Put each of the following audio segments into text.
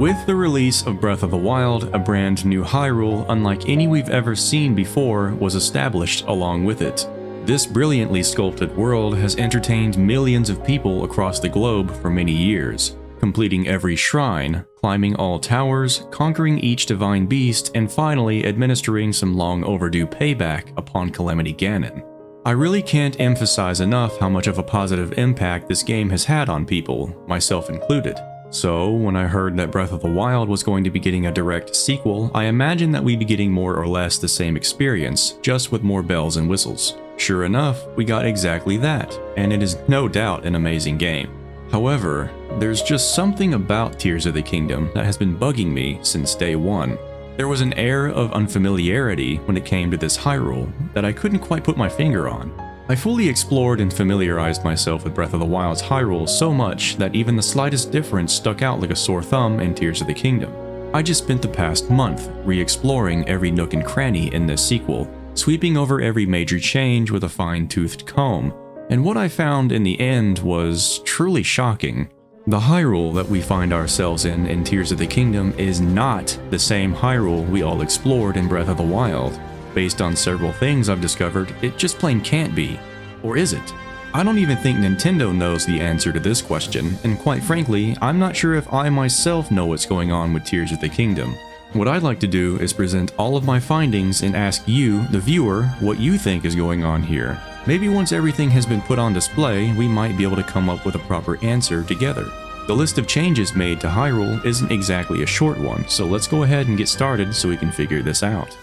With the release of Breath of the Wild, a brand new Hyrule, unlike any we've ever seen before, was established along with it. This brilliantly sculpted world has entertained millions of people across the globe for many years, completing every shrine, climbing all towers, conquering each divine beast, and finally administering some long overdue payback upon Calamity Ganon. I really can't emphasize enough how much of a positive impact this game has had on people, myself included. So, when I heard that Breath of the Wild was going to be getting a direct sequel, I imagined that we'd be getting more or less the same experience, just with more bells and whistles. Sure enough, we got exactly that, and it is no doubt an amazing game. However, there's just something about Tears of the Kingdom that has been bugging me since day one. There was an air of unfamiliarity when it came to this Hyrule that I couldn't quite put my finger on. I fully explored and familiarized myself with Breath of the Wild's Hyrule so much that even the slightest difference stuck out like a sore thumb in Tears of the Kingdom. I just spent the past month re-exploring every nook and cranny in this sequel, sweeping over every major change with a fine-toothed comb, and what I found in the end was truly shocking. The Hyrule that we find ourselves in Tears of the Kingdom is not the same Hyrule we all explored in Breath of the Wild. Based on several things I've discovered, it just plain can't be. Or is it? I don't even think Nintendo knows the answer to this question, and quite frankly, I'm not sure if I myself know what's going on with Tears of the Kingdom. What I'd like to do is present all of my findings and ask you, the viewer, what you think is going on here. Maybe once everything has been put on display, we might be able to come up with a proper answer together. The list of changes made to Hyrule isn't exactly a short one, so let's go ahead and get started so we can figure this out.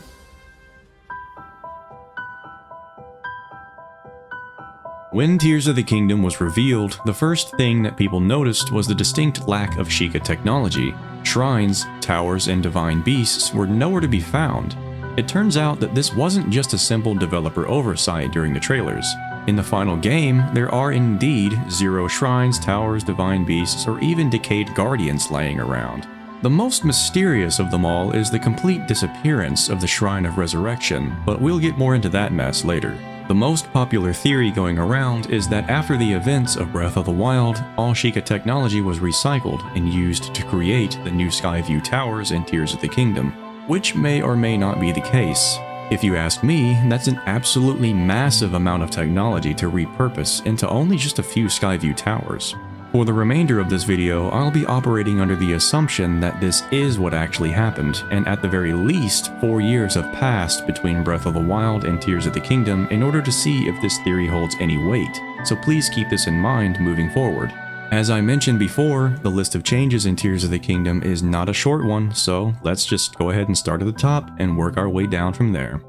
When Tears of the Kingdom was revealed, the first thing that people noticed was the distinct lack of Sheikah technology. Shrines, towers, and divine beasts were nowhere to be found. It turns out that this wasn't just a simple developer oversight during the trailers. In the final game, there are indeed 0 shrines, towers, divine beasts, or even decayed guardians laying around. The most mysterious of them all is the complete disappearance of the Shrine of Resurrection, but we'll get more into that mess later. The most popular theory going around is that after the events of Breath of the Wild, all Sheikah technology was recycled and used to create the new Skyview Towers in Tears of the Kingdom, which may or may not be the case. If you ask me, that's an absolutely massive amount of technology to repurpose into only just a few Skyview Towers. For the remainder of this video, I'll be operating under the assumption that this is what actually happened, and at the very least, 4 years have passed between Breath of the Wild and Tears of the Kingdom in order to see if this theory holds any weight, so please keep this in mind moving forward. As I mentioned before, the list of changes in Tears of the Kingdom is not a short one, so let's just go ahead and start at the top and work our way down from there.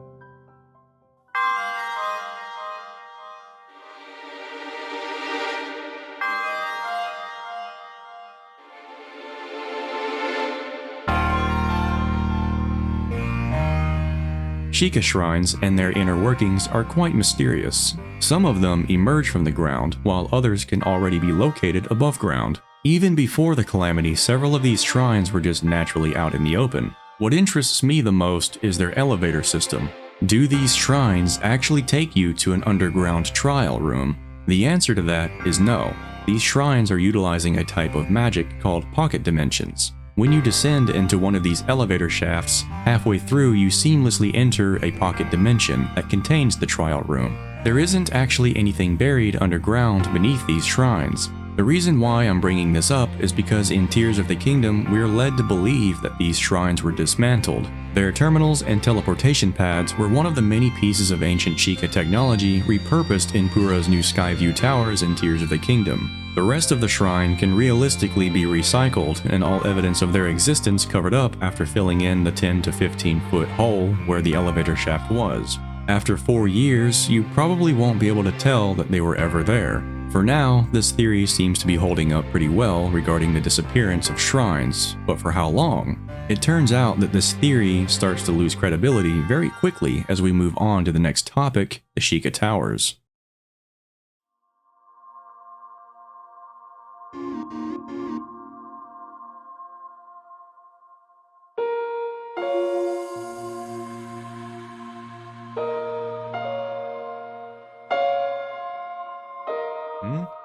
Sheikah shrines and their inner workings are quite mysterious. Some of them emerge from the ground, while others can already be located above ground. Even before the Calamity, several of these shrines were just naturally out in the open. What interests me the most is their elevator system. Do these shrines actually take you to an underground trial room? The answer to that is no. These shrines are utilizing a type of magic called pocket dimensions. When you descend into one of these elevator shafts, halfway through you seamlessly enter a pocket dimension that contains the trial room. There isn't actually anything buried underground beneath these shrines. The reason why I'm bringing this up is because in Tears of the Kingdom, we're led to believe that these shrines were dismantled. Their terminals and teleportation pads were one of the many pieces of ancient Sheikah technology repurposed in Pura's new Skyview Towers in Tears of the Kingdom. The rest of the shrine can realistically be recycled and all evidence of their existence covered up after filling in the 10 to 15 foot hole where the elevator shaft was. After 4 years, you probably won't be able to tell that they were ever there. For now, this theory seems to be holding up pretty well regarding the disappearance of shrines, but for how long? It turns out that this theory starts to lose credibility very quickly as we move on to the next topic, the Sheikah Towers.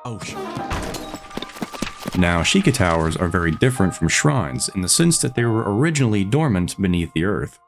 Oh shit. Now, Sheikah Towers are very different from shrines in the sense that they were originally dormant beneath the earth.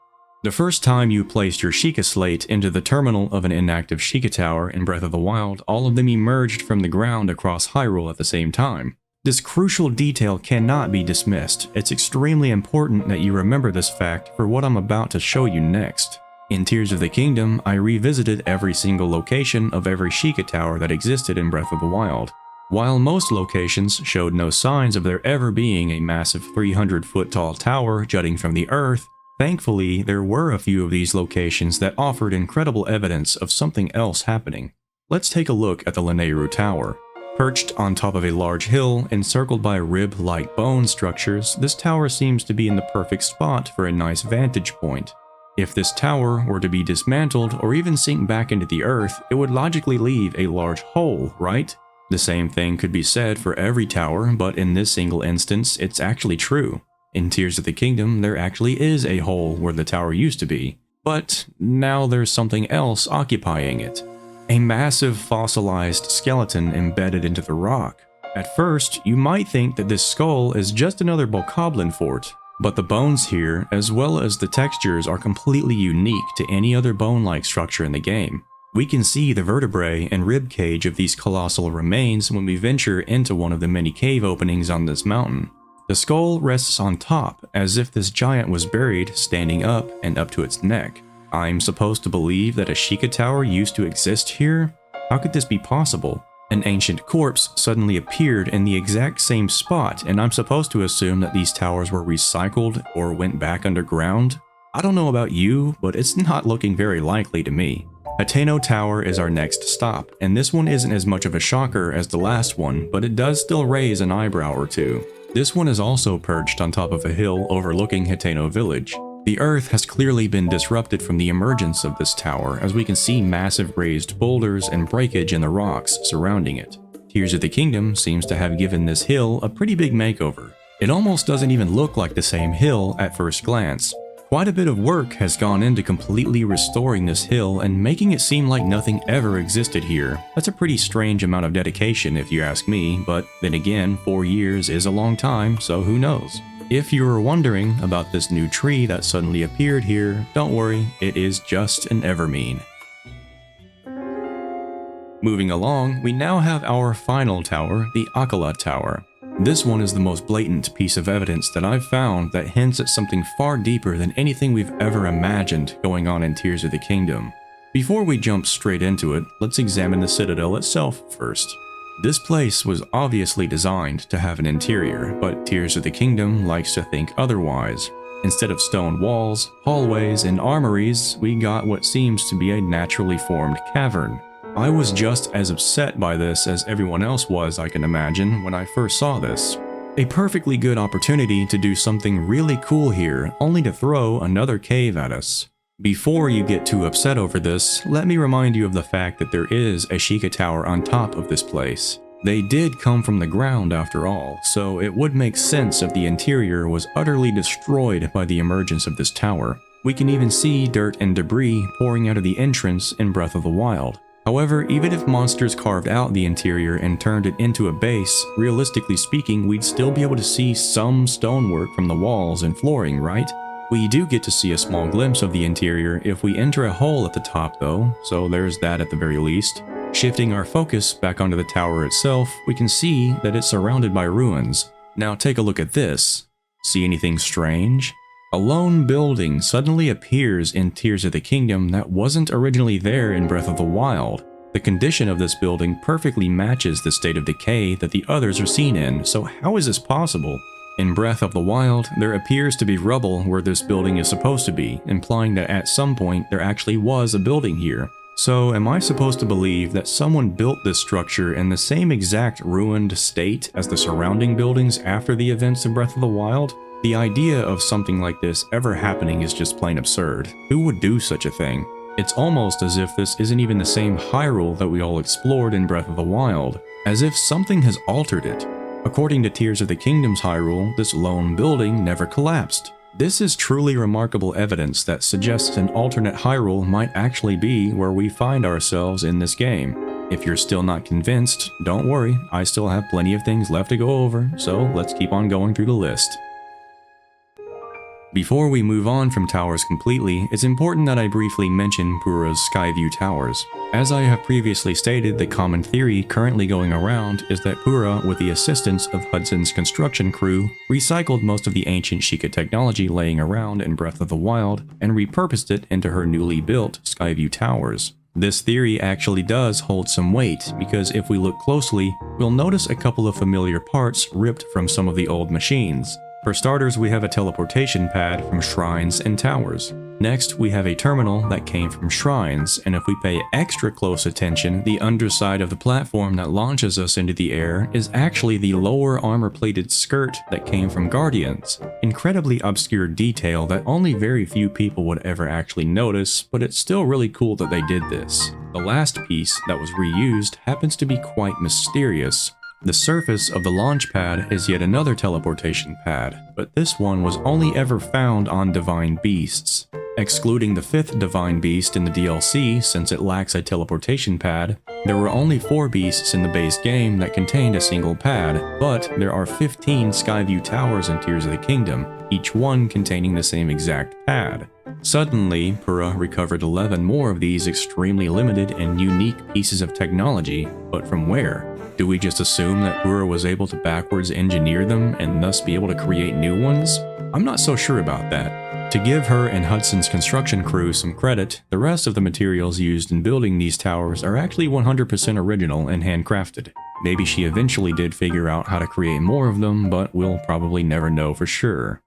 The first time you placed your Sheikah slate into the terminal of an inactive Sheikah Tower in Breath of the Wild, all of them emerged from the ground across Hyrule at the same time. This crucial detail cannot be dismissed. It's extremely important that you remember this fact for what I'm about to show you next. In Tears of the Kingdom, I revisited every single location of every Sheikah Tower that existed in Breath of the Wild. While most locations showed no signs of there ever being a massive 300-foot tall tower jutting from the earth, thankfully there were a few of these locations that offered incredible evidence of something else happening. Let's take a look at the Lanayru Tower. Perched on top of a large hill, encircled by rib-like bone structures, this tower seems to be in the perfect spot for a nice vantage point. If this tower were to be dismantled or even sink back into the earth, it would logically leave a large hole, right? The same thing could be said for every tower, but in this single instance, it's actually true. In Tears of the Kingdom, there actually is a hole where the tower used to be, but now there's something else occupying it. A massive fossilized skeleton embedded into the rock. At first, you might think that this skull is just another bokoblin fort, but the bones here, as well as the textures, are completely unique to any other bone-like structure in the game. We can see the vertebrae and rib cage of these colossal remains when we venture into one of the many cave openings on this mountain. The skull rests on top, as if this giant was buried, standing up and up to its neck. I'm supposed to believe that a Sheikah Tower used to exist here? How could this be possible? An ancient corpse suddenly appeared in the exact same spot, and I'm supposed to assume that these towers were recycled or went back underground? I don't know about you, but it's not looking very likely to me. Hateno Tower is our next stop, and this one isn't as much of a shocker as the last one, but it does still raise an eyebrow or two. This one is also perched on top of a hill overlooking Hateno Village. The earth has clearly been disrupted from the emergence of this tower, as we can see massive raised boulders and breakage in the rocks surrounding it. Tears of the Kingdom seems to have given this hill a pretty big makeover. It almost doesn't even look like the same hill at first glance. Quite a bit of work has gone into completely restoring this hill and making it seem like nothing ever existed here. That's a pretty strange amount of dedication if you ask me, but then again, 4 years is a long time, so who knows? If you were wondering about this new tree that suddenly appeared here, don't worry, it is just an evermean. Moving along, we now have our final tower, the Akala Tower. This one is the most blatant piece of evidence that I've found that hints at something far deeper than anything we've ever imagined going on in Tears of the Kingdom. Before we jump straight into it, let's examine the citadel itself first. This place was obviously designed to have an interior, but Tears of the Kingdom likes to think otherwise. Instead of stone walls, hallways, and armories, we got what seems to be a naturally formed cavern. I was just as upset by this as everyone else was, I can imagine, when I first saw this. A perfectly good opportunity to do something really cool here, only to throw another cave at us. Before you get too upset over this, let me remind you of the fact that there is a Sheikah Tower on top of this place. They did come from the ground after all, so it would make sense if the interior was utterly destroyed by the emergence of this tower. We can even see dirt and debris pouring out of the entrance in Breath of the Wild. However, even if monsters carved out the interior and turned it into a base, realistically speaking, we'd still be able to see some stonework from the walls and flooring, right? We do get to see a small glimpse of the interior if we enter a hole at the top though, so there's that at the very least. Shifting our focus back onto the tower itself, we can see that it's surrounded by ruins. Now take a look at this. See anything strange? A lone building suddenly appears in Tears of the Kingdom that wasn't originally there in Breath of the Wild. The condition of this building perfectly matches the state of decay that the others are seen in, so how is this possible? In Breath of the Wild, there appears to be rubble where this building is supposed to be, implying that at some point there actually was a building here. So am I supposed to believe that someone built this structure in the same exact ruined state as the surrounding buildings after the events of Breath of the Wild? The idea of something like this ever happening is just plain absurd. Who would do such a thing? It's almost as if this isn't even the same Hyrule that we all explored in Breath of the Wild, as if something has altered it. According to Tears of the Kingdom's Hyrule, this lone building never collapsed. This is truly remarkable evidence that suggests an alternate Hyrule might actually be where we find ourselves in this game. If you're still not convinced, don't worry, I still have plenty of things left to go over, so let's keep on going through the list. Before we move on from towers completely, it's important that I briefly mention Pura's Skyview Towers. As I have previously stated, the common theory currently going around is that Pura, with the assistance of Hudson's construction crew, recycled most of the ancient Sheikah technology laying around in Breath of the Wild and repurposed it into her newly built Skyview Towers. This theory actually does hold some weight, because if we look closely, we'll notice a couple of familiar parts ripped from some of the old machines. For starters, we have a teleportation pad from shrines and towers. Next, we have a terminal that came from shrines, and if we pay extra close attention, the underside of the platform that launches us into the air is actually the lower armor-plated skirt that came from Guardians. Incredibly obscure detail that only very few people would ever actually notice, but it's still really cool that they did this. The last piece that was reused happens to be quite mysterious. The surface of the launch pad is yet another teleportation pad, but this one was only ever found on Divine Beasts. Excluding the 5th Divine Beast in the DLC since it lacks a teleportation pad, there were only 4 beasts in the base game that contained a single pad, but there are 15 Skyview Towers in Tears of the Kingdom, each one containing the same exact pad. Suddenly, Pura recovered 11 more of these extremely limited and unique pieces of technology, but from where? Do we just assume that Pura was able to backwards engineer them and thus be able to create new ones? I'm not so sure about that. To give her and Hudson's construction crew some credit, the rest of the materials used in building these towers are actually 100% original and handcrafted. Maybe she eventually did figure out how to create more of them, but we'll probably never know for sure.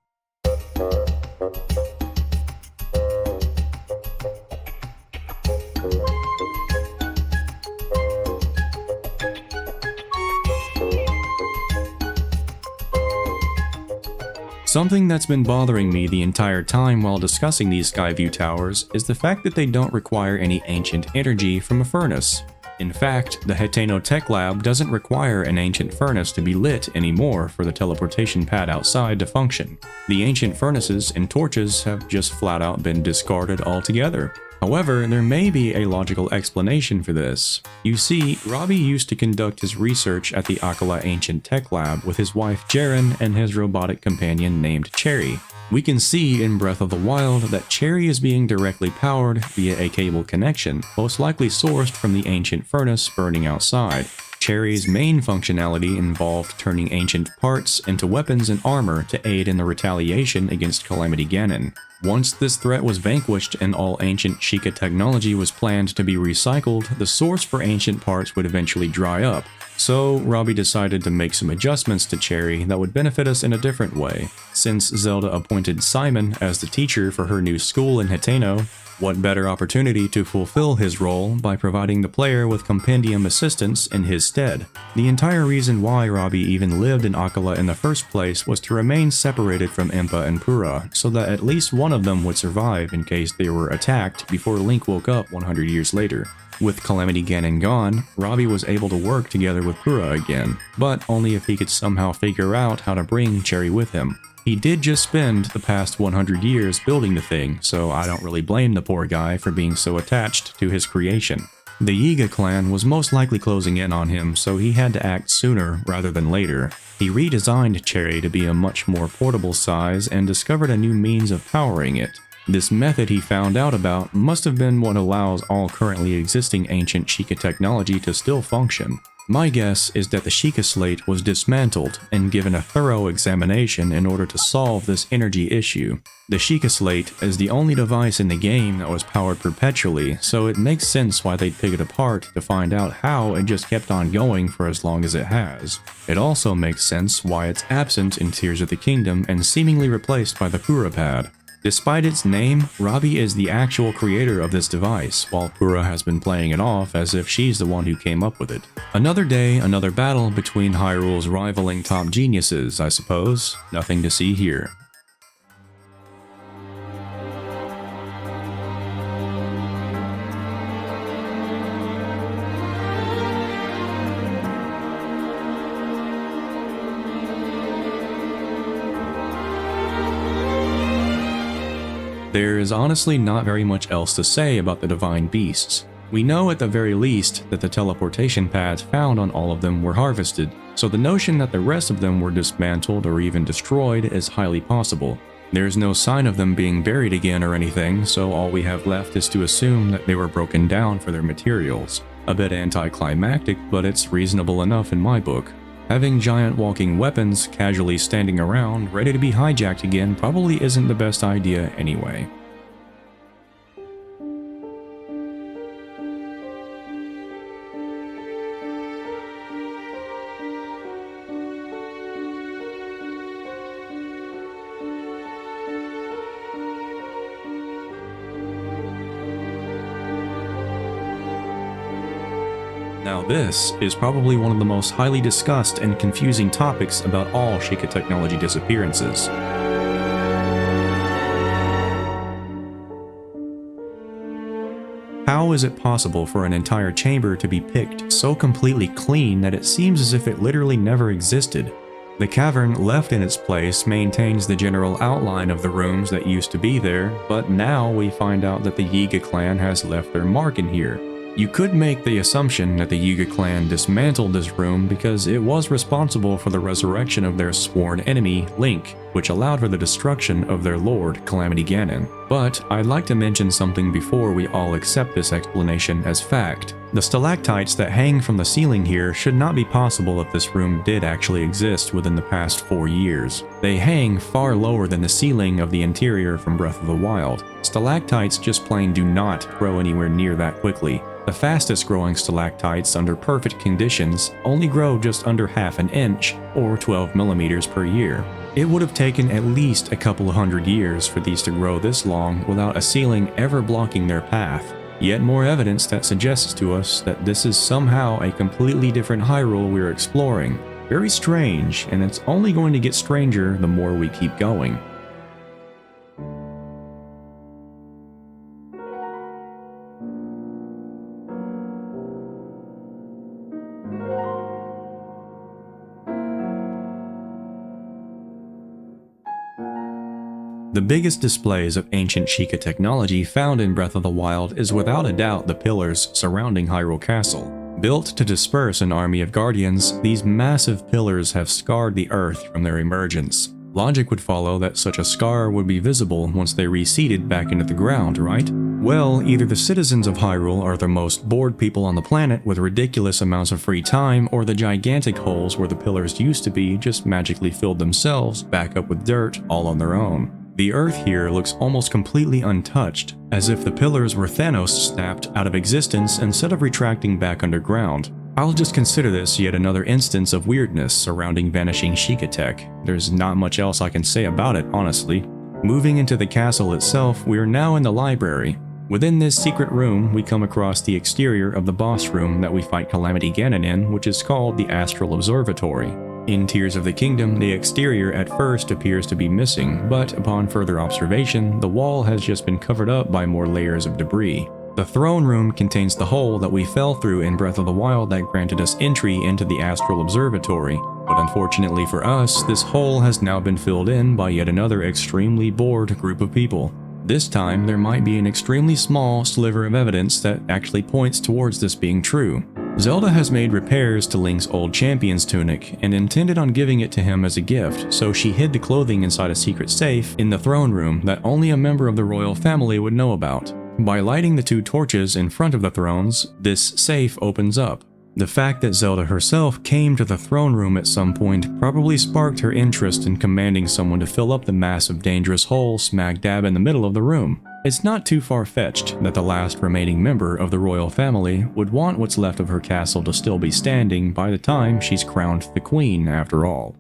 Something that's been bothering me the entire time while discussing these Skyview Towers is the fact that they don't require any ancient energy from a furnace. In fact, the Heteno Tech Lab doesn't require an ancient furnace to be lit anymore for the teleportation pad outside to function. The ancient furnaces and torches have just flat out been discarded altogether. However, there may be a logical explanation for this. You see, Robbie used to conduct his research at the Akkala Ancient Tech Lab with his wife Jaren and his robotic companion named Cherry. We can see in Breath of the Wild that Cherry is being directly powered via a cable connection, most likely sourced from the ancient furnace burning outside. Cherry's main functionality involved turning ancient parts into weapons and armor to aid in the retaliation against Calamity Ganon. Once this threat was vanquished and all ancient Sheikah technology was planned to be recycled, the source for ancient parts would eventually dry up. So Robbie decided to make some adjustments to Cherry that would benefit us in a different way. Since Zelda appointed Simon as the teacher for her new school in Heteno, what better opportunity to fulfill his role by providing the player with compendium assistance in his stead. The entire reason why Robbie even lived in Akkala in the first place was to remain separated from Impa and Pura, so that at least one of them would survive in case they were attacked before Link woke up 100 years later. With Calamity Ganon gone, Robbie was able to work together with Pura again, but only if he could somehow figure out how to bring Cherry with him. He did just spend the past 100 years building the thing, so I don't really blame the poor guy for being so attached to his creation. The Yiga clan was most likely closing in on him, so he had to act sooner rather than later. He redesigned Cherry to be a much more portable size and discovered a new means of powering it. This method he found out about must have been what allows all currently existing ancient Sheikah technology to still function. My guess is that the Sheikah slate was dismantled and given a thorough examination in order to solve this energy issue. The Sheikah slate is the only device in the game that was powered perpetually, so it makes sense why they'd pick it apart to find out how it just kept on going for as long as it has. It also makes sense why it's absent in Tears of the Kingdom and seemingly replaced by the Pura pad. Despite its name, Robbie is the actual creator of this device, while Pura has been playing it off as if she's the one who came up with it. Another day, another battle between Hyrule's rivaling top geniuses, I suppose. Nothing to see here. There is honestly not very much else to say about the Divine Beasts. We know at the very least that the teleportation pads found on all of them were harvested, so the notion that the rest of them were dismantled or even destroyed is highly possible. There's no sign of them being buried again or anything, so all we have left is to assume that they were broken down for their materials. A bit anticlimactic, but it's reasonable enough in my book. Having giant walking weapons casually standing around, ready to be hijacked again, probably isn't the best idea anyway. Now this is probably one of the most highly discussed and confusing topics about all Sheikah technology disappearances. How is it possible for an entire chamber to be picked so completely clean that it seems as if it literally never existed? The cavern left in its place maintains the general outline of the rooms that used to be there, but now we find out that the Yiga clan has left their mark in here. You could make the assumption that the Yiga clan dismantled this room because it was responsible for the resurrection of their sworn enemy, Link, which allowed for the destruction of their lord, Calamity Ganon. But I'd like to mention something before we all accept this explanation as fact. The stalactites that hang from the ceiling here should not be possible if this room did actually exist within the past 4 years. They hang far lower than the ceiling of the interior from Breath of the Wild. Stalactites just plain do not grow anywhere near that quickly. The fastest growing stalactites under perfect conditions only grow just under half an inch, or 12 millimeters per year. It would have taken at least a couple of hundred years for these to grow this long without a ceiling ever blocking their path. Yet more evidence that suggests to us that this is somehow a completely different Hyrule we're exploring. Very strange, and it's only going to get stranger the more we keep going. The biggest displays of ancient Sheikah technology found in Breath of the Wild is without a doubt the pillars surrounding Hyrule Castle. Built to disperse an army of guardians, these massive pillars have scarred the earth from their emergence. Logic would follow that such a scar would be visible once they reseeded back into the ground, right? Well, either the citizens of Hyrule are the most bored people on the planet with ridiculous amounts of free time, or the gigantic holes where the pillars used to be just magically filled themselves back up with dirt all on their own. The earth here looks almost completely untouched, as if the pillars were Thanos snapped out of existence instead of retracting back underground. I'll just consider this yet another instance of weirdness surrounding vanishing Sheikah tech. There's not much else I can say about it, honestly. Moving into the castle itself, we are now in the library. Within this secret room, we come across the exterior of the boss room that we fight Calamity Ganon in, which is called the Astral Observatory. In Tears of the Kingdom, the exterior at first appears to be missing, but upon further observation, the wall has just been covered up by more layers of debris. The throne room contains the hole that we fell through in Breath of the Wild that granted us entry into the Astral Observatory, but unfortunately for us, this hole has now been filled in by yet another extremely bored group of people. This time, there might be an extremely small sliver of evidence that actually points towards this being true. Zelda has made repairs to Link's old champion's tunic and intended on giving it to him as a gift, so she hid the clothing inside a secret safe in the throne room that only a member of the royal family would know about. By lighting the 2 torches in front of the thrones, this safe opens up. The fact that Zelda herself came to the throne room at some point probably sparked her interest in commanding someone to fill up the massive dangerous hole smack dab in the middle of the room. It's not too far-fetched that the last remaining member of the royal family would want what's left of her castle to still be standing by the time she's crowned the queen, after all.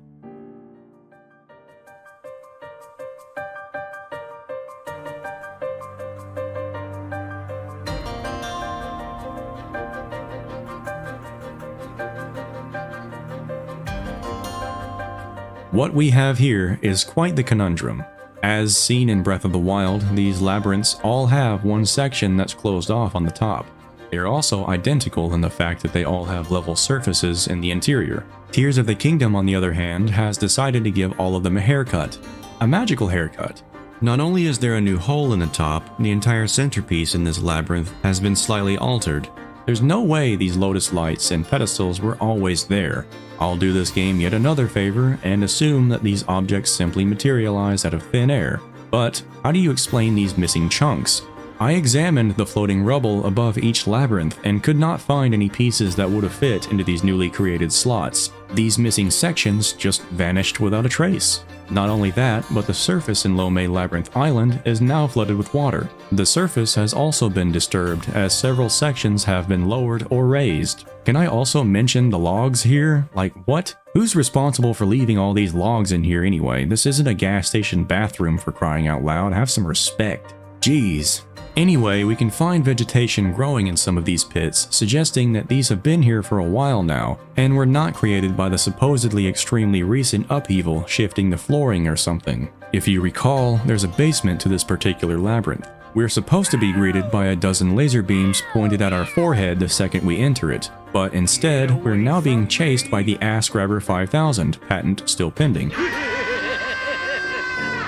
What we have here is quite the conundrum. As seen in Breath of the Wild, these labyrinths all have one section that's closed off on the top. They are also identical in the fact that they all have level surfaces in the interior. Tears of the Kingdom, on the other hand, has decided to give all of them a haircut. A magical haircut. Not only is there a new hole in the top, the entire centerpiece in this labyrinth has been slightly altered. There's no way these lotus lights and pedestals were always there. I'll do this game yet another favor and assume that these objects simply materialize out of thin air. But how do you explain these missing chunks? I examined the floating rubble above each labyrinth and could not find any pieces that would have fit into these newly created slots. These missing sections just vanished without a trace. Not only that, but the surface in Lomei Labyrinth Island is now flooded with water. The surface has also been disturbed as several sections have been lowered or raised. Can I also mention the logs here? Like what? Who's responsible for leaving all these logs in here anyway? This isn't a gas station bathroom, for crying out loud. Have some respect. Jeez. Anyway, we can find vegetation growing in some of these pits, suggesting that these have been here for a while now, and were not created by the supposedly extremely recent upheaval shifting the flooring or something. If you recall, there's a basement to this particular labyrinth. We're supposed to be greeted by a dozen laser beams pointed at our forehead the second we enter it, but instead, we're now being chased by the Ass Grabber 5000, patent still pending.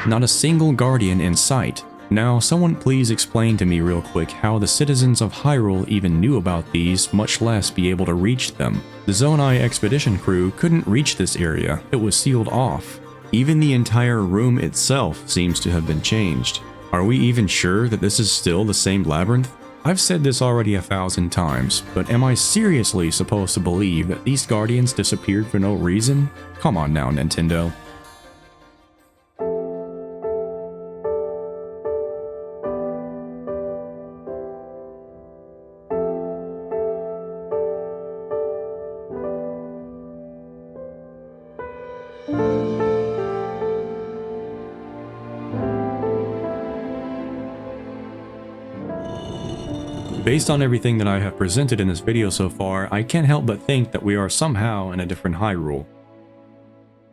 Not a single guardian in sight. Now, someone please explain to me real quick how the citizens of Hyrule even knew about these, much less be able to reach them. The Zonai expedition crew couldn't reach this area, it was sealed off. Even the entire room itself seems to have been changed. Are we even sure that this is still the same labyrinth? I've said this already 1,000 times, but am I seriously supposed to believe that these guardians disappeared for no reason? Come on now, Nintendo. Based on everything that I have presented in this video so far, I can't help but think that we are somehow in a different Hyrule.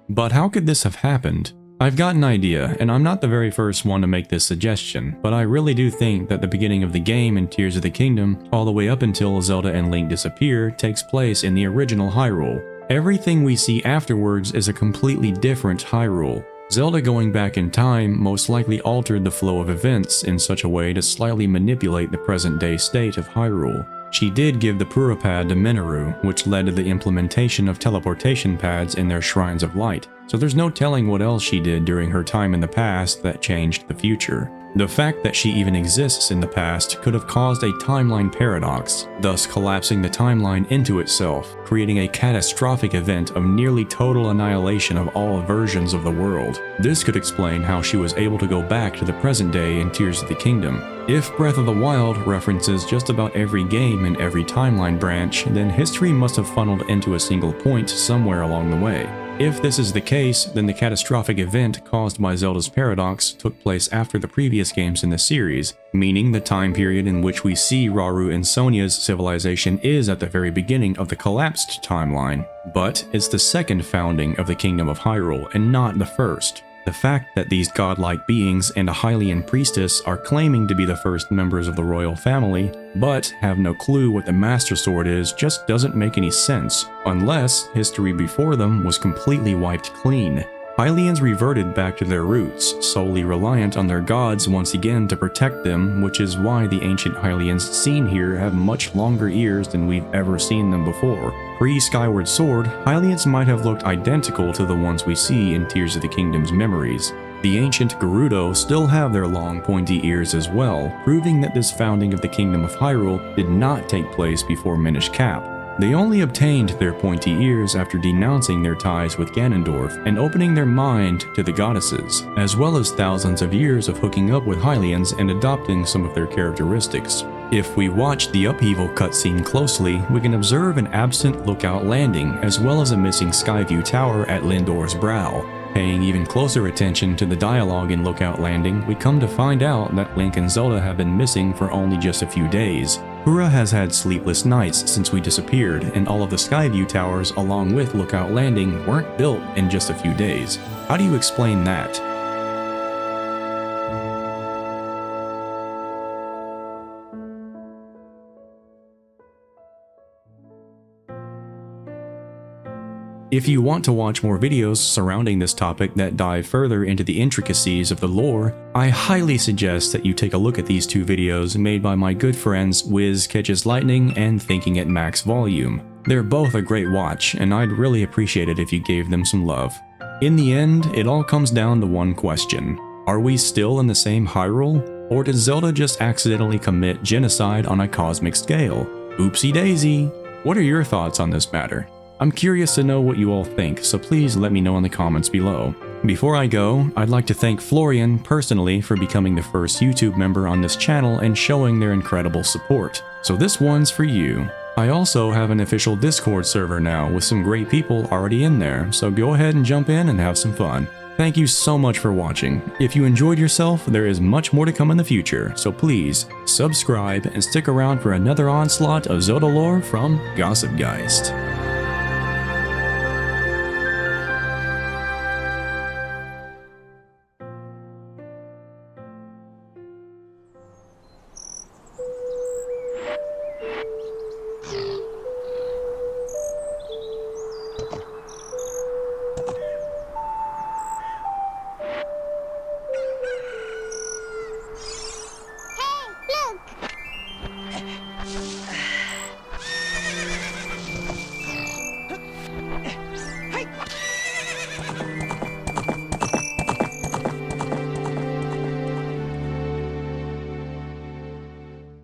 But how could this have happened? I've got an idea, and I'm not the very first one to make this suggestion, but I really do think that the beginning of the game in Tears of the Kingdom, all the way up until Zelda and Link disappear, takes place in the original Hyrule. Everything we see afterwards is a completely different Hyrule. Zelda going back in time most likely altered the flow of events in such a way to slightly manipulate the present-day state of Hyrule. She did give the Pura Pad to Minoru, which led to the implementation of teleportation pads in their Shrines of Light, so there's no telling what else she did during her time in the past that changed the future. The fact that she even exists in the past could have caused a timeline paradox, thus collapsing the timeline into itself, creating a catastrophic event of nearly total annihilation of all versions of the world. This could explain how she was able to go back to the present day in Tears of the Kingdom. If Breath of the Wild references just about every game in every timeline branch, then history must have funneled into a single point somewhere along the way. If this is the case, then the catastrophic event caused by Zelda's paradox took place after the previous games in the series, meaning the time period in which we see Rauru and Sonia's civilization is at the very beginning of the collapsed timeline. But it's the second founding of the Kingdom of Hyrule, and not the first. The fact that these godlike beings and a Hylian priestess are claiming to be the first members of the royal family, but have no clue what the Master Sword is, just doesn't make any sense, unless history before them was completely wiped clean. Hylians reverted back to their roots, solely reliant on their gods once again to protect them, which is why the ancient Hylians seen here have much longer ears than we've ever seen them before. Pre-Skyward Sword, Hylians might have looked identical to the ones we see in Tears of the Kingdom's memories. The ancient Gerudo still have their long pointy ears as well, proving that this founding of the Kingdom of Hyrule did not take place before Minish Cap. They only obtained their pointy ears after denouncing their ties with Ganondorf and opening their mind to the goddesses, as well as thousands of years of hooking up with Hylians and adopting some of their characteristics. If we watch the upheaval cutscene closely, we can observe an absent lookout landing, as well as a missing Skyview Tower at Lindor's brow. Paying even closer attention to the dialogue in Lookout Landing, we come to find out that Link and Zelda have been missing for only just a few days. Pura has had sleepless nights since we disappeared, and all of the Skyview Towers along with Lookout Landing weren't built in just a few days. How do you explain that? If you want to watch more videos surrounding this topic that dive further into the intricacies of the lore, I highly suggest that you take a look at these two videos made by my good friends Wiz Catches Lightning and Thinking at Max Volume. They're both a great watch, and I'd really appreciate it if you gave them some love. In the end, it all comes down to one question. Are we still in the same Hyrule? Or did Zelda just accidentally commit genocide on a cosmic scale? Oopsie daisy! What are your thoughts on this matter? I'm curious to know what you all think, so please let me know in the comments below. Before I go, I'd like to thank Florian personally for becoming the first YouTube member on this channel and showing their incredible support. So this one's for you. I also have an official Discord server now with some great people already in there, so go ahead and jump in and have some fun. Thank you so much for watching. If you enjoyed yourself, there is much more to come in the future, so please subscribe and stick around for another onslaught of Zelda lore from Gossipgeist. Hey!